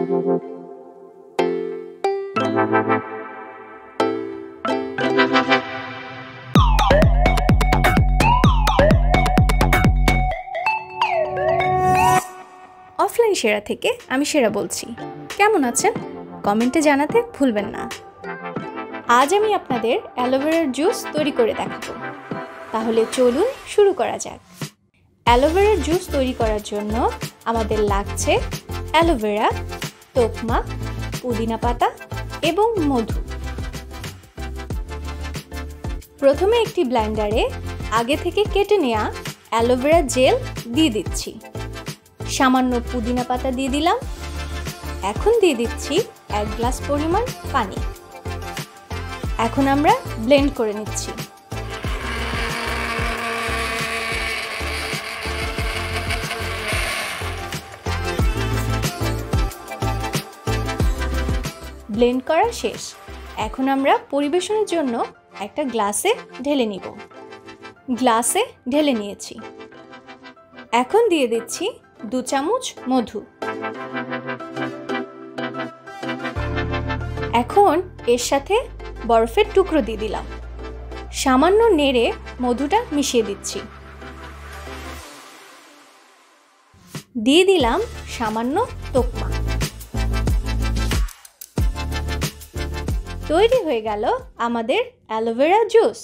Offline সেরা থেকে আমি সেরা বলছি। কেমন আছেন? কমেন্টে জানাতে ভুলবেন না। আজ আমি আপনাদের অ্যালোভেরার জুস তৈরি করে দেখাবো। তাহলে চলুন শুরু করা যাক। অ্যালোভেরার জুস তৈরি করার জন্য আমাদের লাগছে অ্যালোভেরা, তোকমা, পুদিনা পাতা এবং মধু। প্রথমে একটি ব্লেন্ডারে আগে থেকে কেটে নেওয়া অ্যালোভেরা জেল দিয়ে দিচ্ছি। সামান্য পুদিনা পাতা দিয়ে দিলাম। এখন দিয়ে দিচ্ছি 1 গ্লাস পরিমাণ পানি। এখন আমরা ব্লেন্ড করে নিচ্ছি। ব্লেন্ড করা শেষ। এখন আমরা পরিবেশনের জন্য একটা গ্লাসে ঢেলে নিব। গ্লাসে ঢেলে নিয়েছি। এখন দিয়ে দিচ্ছি 2 চামচ মধু। এখন এর সাথে বরফের টুকরো দিয়ে দিলাম। সামান্য নেড়ে মধুটা মিশিয়ে দিচ্ছি। দিয়ে দিলাম সামান্য তোকমা। তৈরি হয়ে গেল আমাদের অ্যালোভেরা জুস।